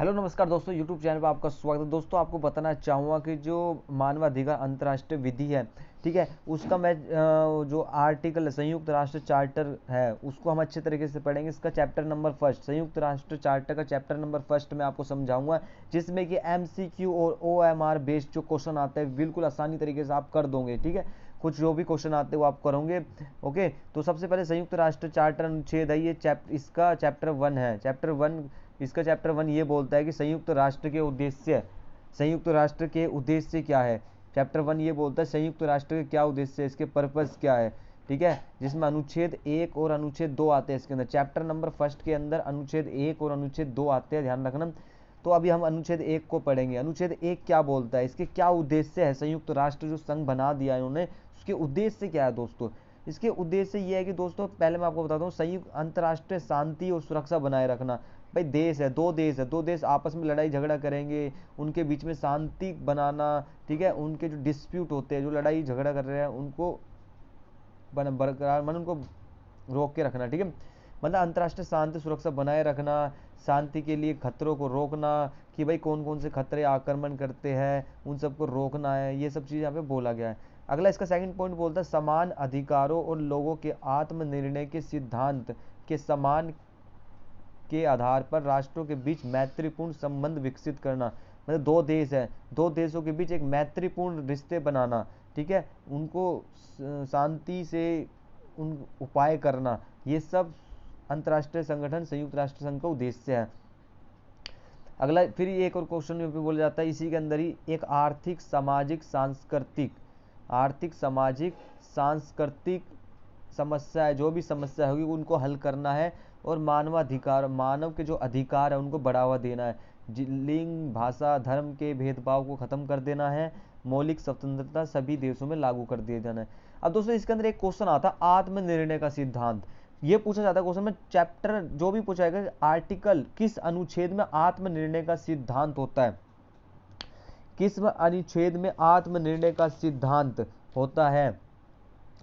Hello नमस्कार दोस्तों, YouTube channel पर आपका स्वागत है। दोस्तों आपको बताना चाहूँगा कि जो मानवाधिकार अंतर्राष्ट्रीय विधि है, ठीक है, उसका मैं जो आर्टिकल संयुक्त राष्ट्र चार्टर है उसको हम अच्छे तरीके से पढ़ेंगे। इसका चैप्टर नंबर फर्स्ट, संयुक्त राष्ट्र चार्टर का चैप्टर नंबर फर्स्ट में आपको समझाऊंगा, जिसमें कि एमसीक्यू और ओएमआर बेस्ड जो क्वेश्चन आते हैं बिल्कुल आसानी तरीके से आप कर दोगे। ठीक है, कुछ जो भी क्वेश्चन आते हैं वो आप करोगे। ओके, तो सबसे पहले संयुक्त राष्ट्र चार्टर अनुच्छेद है, ये इसका चैप्टर वन है। चैप्टर वन, इसका चैप्टर वन ये बोलता है कि संयुक्त राष्ट्र के उद्देश्य क्या है। चैप्टर वन ये बोलता है संयुक्त राष्ट्र के क्या उद्देश्य है, इसके पर्पस क्या है। ठीक है, जिसमें अनुच्छेद एक और अनुच्छेद दो आते हैं इसके अंदर। चैप्टर नंबर फर्स्ट के अंदर अनुच्छेद एक और अनुच्छेद दो आते हैं, ध्यान रखना। तो अभी हम अनुच्छेद एक को पढ़ेंगे। अनुच्छेद एक क्या बोलता है, इसके क्या उद्देश्य है, संयुक्त राष्ट्र जो संघ बना दिया है इन्होंने, उसके उद्देश्य क्या है दोस्तों। इसके उद्देश्य ये है कि दोस्तों पहले मैं आपको बताता हूँ, संयुक्त अंतर्राष्ट्रीय शांति और सुरक्षा बनाए रखना। भाई देश है, दो देश आपस में लड़ाई झगड़ा करेंगे, उनके बीच में शांति बनाना। ठीक है, उनके जो डिस्प्यूट होते हैं, जो लड़ाई झगड़ा कर रहे हैं, उनको बरकरार मन उनको रोक के रखना। ठीक है, मतलब अंतर्राष्ट्रीय शांति सुरक्षा बनाए रखना, शांति के लिए खतरों को रोकना, कि भाई कौन कौन से खतरे आक्रमण करते हैं उन सबको रोकना है, ये सब चीज़ यहाँ पे बोला गया है। अगला इसका सेकंड पॉइंट बोलता है समान अधिकारों और लोगों के आत्मनिर्णय के सिद्धांत के समान के आधार पर राष्ट्रों के बीच मैत्रीपूर्ण संबंध विकसित करना। मतलब दो देश है, दो देशों के बीच एक मैत्रीपूर्ण रिश्ते बनाना। ठीक है, उनको शांति से उन उपाय करना, ये सब अंतर्राष्ट्रीय संगठन संयुक्त राष्ट्र संघ का उद्देश्य है। अगला फिर एक और क्वेश्चन यहाँ पे बोला जाता है इसी के अंदर ही, एक आर्थिक सामाजिक सांस्कृतिक समस्या है, जो भी समस्या होगी उनको हल करना है, और मानवाधिकार, मानव के जो अधिकार है उनको बढ़ावा देना है। लिंग, भाषा, धर्म के भेदभाव को खत्म कर देना है, मौलिक स्वतंत्रता सभी देशों में लागू कर दिया जाना है। अब दोस्तों इसके अंदर एक क्वेश्चन आता है आत्मनिर्णय का सिद्धांत। ये पूछा जाता है क्वेश्चन में, चैप्टर जो भी पूछा जाएगा, आर्टिकल किस अनुच्छेद में आत्मनिर्णय का सिद्धांत होता है, किस अनुच्छेद में आत्मनिर्णय का सिद्धांत होता है।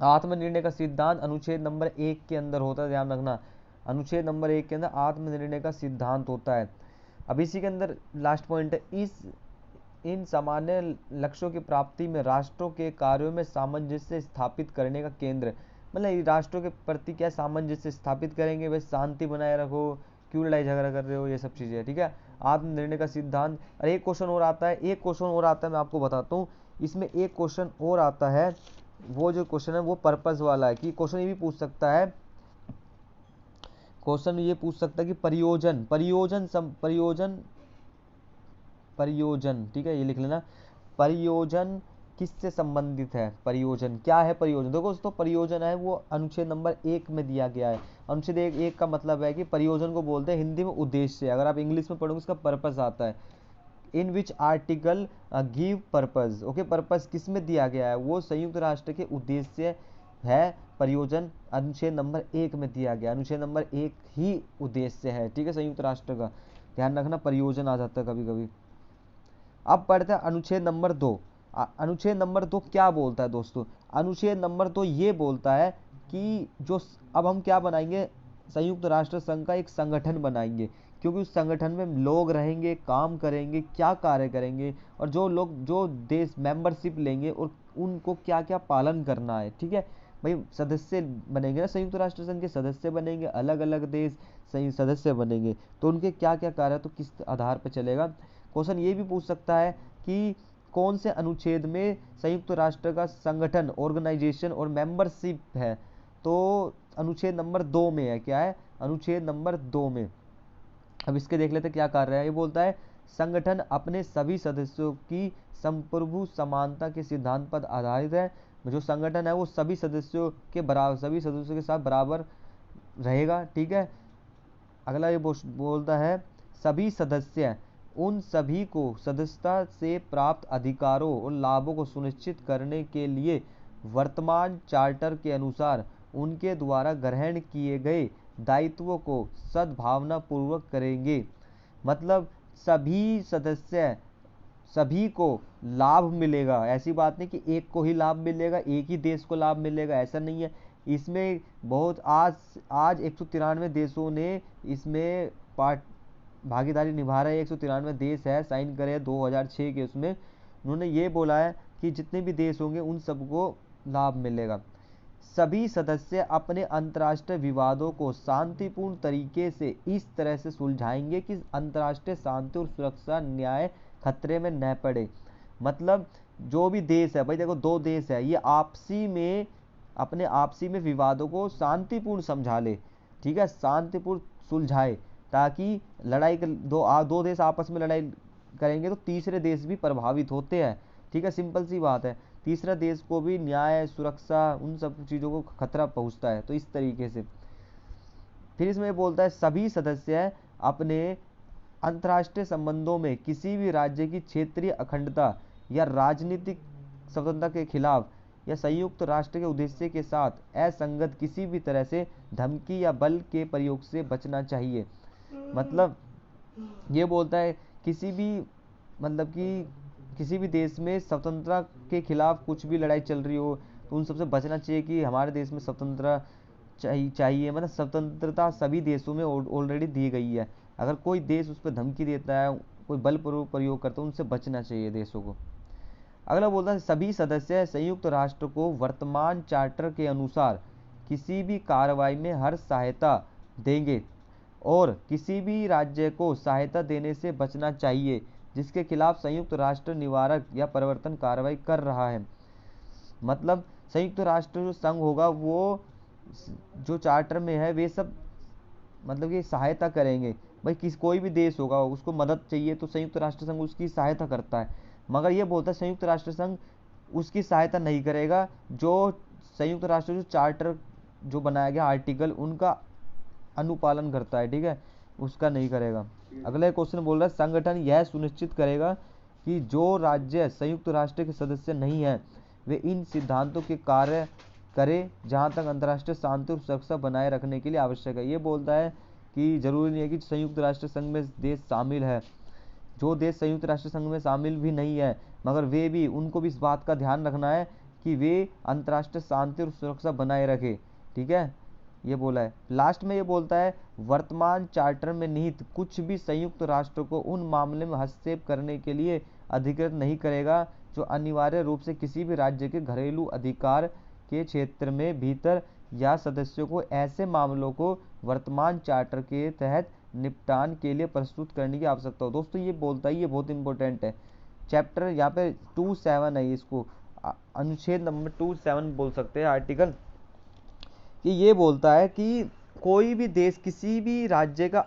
आत्मनिर्णय का सिद्धांत अनुच्छेद नंबर एक के अंदर होता है, ध्यान रखना। अनुच्छेद नंबर एक के अंदर आत्मनिर्णय का सिद्धांत होता है। अब इसी के अंदर लास्ट पॉइंट है, इन सामान्य लक्ष्यों की प्राप्ति में राष्ट्रों के कार्यों में सामंजस्य स्थापित करने का केंद्र। मतलब राष्ट्रों के प्रति क्या सामंजस्य स्थापित करेंगे, बस शांति बनाए रखो, क्यों लड़ाई झगड़ा कर रहे हो, ये सब चीजें। ठीक है, आत्मनिर्णय का सिद्धांत। और एक क्वेश्चन और आता है, मैं आपको बताता हूँ। इसमें एक क्वेश्चन और आता है, वो जो क्वेश्चन है वो पर्पस वाला है। कि क्वेश्चन ये भी पूछ सकता है, कि परियोजन, ठीक है, ये लिख लेना। परियोजन किससे संबंधित है, परियोजन क्या है। परियोजन देखो दोस्तों, परियोजन है वो अनुच्छेद नंबर एक में दिया गया है। अनुच्छेद एक का मतलब है कि परियोजन को बोलते हैं हिंदी में उद्देश्य। अगर आप इंग्लिश में पढ़ोगे इसका पर्पस आता है। In which article give purpose. Okay, purpose किस में दिया गया है, वो संयुक्त राष्ट्र के उद्देश्य है। परियोजन अनुच्छेद नंबर एक में दिया गया, अनुच्छेद नंबर एक ही उद्देश्य है। ठीक है, संयुक्त राष्ट्र का ध्यान रखना, परियोजन आ जाता है कभी कभी। अब पढ़ते हैं अनुच्छेद नंबर दो। अनुच्छेद नंबर दो क्या बोलता है दोस्तों। अनुच्छेद नंबर दो ये बोलता है कि जो अब हम क्या बनाएंगे, संयुक्त राष्ट्र संघ का एक संगठन बनाएंगे, क्योंकि उस संगठन में लोग रहेंगे, काम करेंगे, क्या कार्य करेंगे, और जो लोग जो देश मेंबरशिप लेंगे और उनको क्या क्या पालन करना है। ठीक है भाई, सदस्य बनेंगे ना, संयुक्त राष्ट्र संघ के सदस्य बनेंगे, अलग अलग देश सही सदस्य बनेंगे, तो उनके क्या क्या कार्य है, तो किस आधार पर चलेगा। क्वेश्चन ये भी पूछ सकता है कि कौन से अनुच्छेद में संयुक्त राष्ट्र का संगठन, ऑर्गेनाइजेशन और मेंबरशिप है, तो अनुच्छेद नंबर दो में है। क्या है, अनुच्छेद नंबर दो में। अब इसके देख लेते क्या कार्य है। ये बोलता है संगठन अपने सभी सदस्यों की संप्रभु समानता के सिद्धांत पर आधारित है। जो संगठन है वो सभी सदस्यों के साथ बराबर रहेगा। ठीक है, अगला ये बोलता है सभी सदस्य उन सभी को सदस्यता से प्राप्त अधिकारों और लाभों को सुनिश्चित करने के लिए वर्तमान चार्टर के अनुसार उनके द्वारा ग्रहण किए गए दायित्वों को सद्भावना पूर्वक करेंगे। मतलब सभी को लाभ मिलेगा, ऐसी बात नहीं कि एक को ही लाभ मिलेगा, एक ही देश को लाभ मिलेगा, ऐसा नहीं है। इसमें बहुत आज आज 193 देशों ने इसमें भागीदारी निभा रहे 193 देश है, साइन करे 2006 के उसमें। उन्होंने ये बोला है कि जितने भी देश होंगे उन सबको लाभ मिलेगा। सभी सदस्य अपने अंतर्राष्ट्रीय विवादों को शांतिपूर्ण तरीके से इस तरह से सुलझाएंगे कि अंतर्राष्ट्रीय शांति और सुरक्षा न्याय खतरे में न पड़े। मतलब जो भी देश है भाई, देखो दो देश है, ये आपसी में अपने आपसी में विवादों को शांतिपूर्ण समझा ले, ठीक है, शांतिपूर्ण सुलझाए, ताकि लड़ाई दो देश आपस में लड़ाई करेंगे तो तीसरे देश भी प्रभावित होते हैं, ठीक है, सिंपल सी बात है, तीसरा देश को भी न्याय सुरक्षा उन सब चीज़ों को खतरा पहुंचता है। तो इस तरीके से फिर इसमें बोलता है सभी सदस्य अपने अंतर्राष्ट्रीय संबंधों में किसी भी राज्य की क्षेत्रीय अखंडता या राजनीतिक स्वतंत्रता के खिलाफ या संयुक्त राष्ट्र के उद्देश्य के साथ असंगत किसी भी तरह से धमकी या बल के प्रयोग से बचना चाहिए। मतलब ये बोलता है किसी भी मतलब कि किसी भी देश में स्वतंत्रता के खिलाफ कुछ भी लड़ाई चल रही हो तो उन सबसे बचना चाहिए कि हमारे देश में स्वतंत्रता चाहिए। मतलब स्वतंत्रता सभी देशों में ऑलरेडी दी गई है, अगर कोई देश उस पर धमकी देता है, कोई बल प्रयोग करता है, उनसे बचना चाहिए देशों को। अगला बोलता है सभी सदस्य संयुक्त राष्ट्र को वर्तमान चार्टर के अनुसार किसी भी कार्रवाई में हर सहायता देंगे और किसी भी राज्य को सहायता देने से बचना चाहिए जिसके खिलाफ संयुक्त राष्ट्र निवारक या परिवर्तन कार्रवाई कर रहा है। मतलब संयुक्त राष्ट्र जो संघ होगा वो जो चार्टर में है वे सब मतलब कि सहायता करेंगे। भाई कोई भी देश होगा उसको मदद चाहिए तो संयुक्त राष्ट्र संघ उसकी सहायता करता है, मगर ये बोलता है संयुक्त राष्ट्र संघ उसकी सहायता नहीं करेगा जो संयुक्त राष्ट्र जो चार्टर जो बनाया गया आर्टिकल उनका अनुपालन करता है, ठीक है, उसका नहीं करेगा। अगला क्वेश्चन बोल रहा है संगठन यह सुनिश्चित करेगा कि जो राज्य संयुक्त राष्ट्र के सदस्य नहीं है वे इन सिद्धांतों के कार्य करे जहां तक अंतर्राष्ट्रीय शांति और सुरक्षा बनाए रखने के लिए आवश्यक है। ये बोलता है कि जरूरी नहीं है कि संयुक्त राष्ट्र संघ में देश शामिल है, जो देश संयुक्त राष्ट्र संघ में शामिल भी नहीं है मगर वे भी उनको भी इस बात का ध्यान रखना है कि वे अंतर्राष्ट्रीय शांति और सुरक्षा बनाए रखे, ठीक है, ये बोला है। लास्ट में ये बोलता है वर्तमान चार्टर में निहित कुछ भी संयुक्त राष्ट्र को उन मामले में हस्तक्षेप करने के लिए अधिकृत नहीं करेगा जो अनिवार्य रूप से किसी भी राज्य के घरेलू अधिकार के क्षेत्र में भीतर या सदस्यों को ऐसे मामलों को वर्तमान चार्टर के तहत निपटान के लिए प्रस्तुत करने की आवश्यकता हो। दोस्तों ये बोलता है, ये बहुत इंपॉर्टेंट है, चैप्टर यहाँ पे 27 है, इसको अनुच्छेद नंबर 27 बोल सकते हैं आर्टिकल, कि ये बोलता है कि कोई भी देश किसी भी राज्य का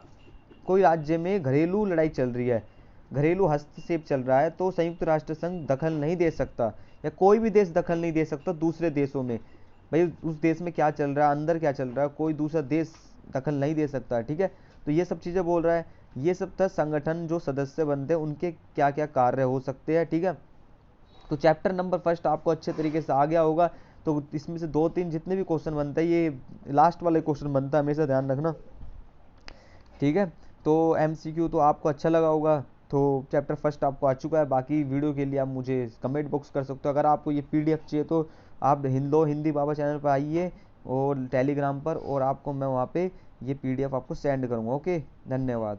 कोई राज्य में घरेलू लड़ाई चल रही है, घरेलू हस्तक्षेप चल रहा है तो संयुक्त राष्ट्र संघ दखल नहीं दे सकता या कोई भी देश दखल नहीं दे सकता दूसरे देशों में। भाई उस देश में क्या चल रहा है, अंदर क्या चल रहा है, कोई दूसरा देश दखल नहीं दे सकता, ठीक है। तो ये सब चीज़ें बोल रहा है, ये सब था संगठन जो सदस्य बनते हैं उनके क्या क्या कार्य हो सकते हैं, ठीक है। तो चैप्टर नंबर फर्स्ट आपको अच्छे तरीके से आ गया होगा। तो इसमें से 2-3 जितने भी क्वेश्चन बनते हैं ये लास्ट वाले क्वेश्चन बनता है, हमेशा ध्यान रखना, ठीक है। तो एमसीक्यू तो आपको अच्छा लगा होगा, तो चैप्टर फर्स्ट आपको आ चुका है। बाकी वीडियो के लिए आप मुझे कमेंट बॉक्स कर सकते हो। अगर आपको ये पीडीएफ चाहिए तो आप हिंदी बाबा चैनल पर आइए और टेलीग्राम पर, और आपको मैं वहाँ पे ये पीडीएफ आपको सेंड करूँगा। ओके, धन्यवाद।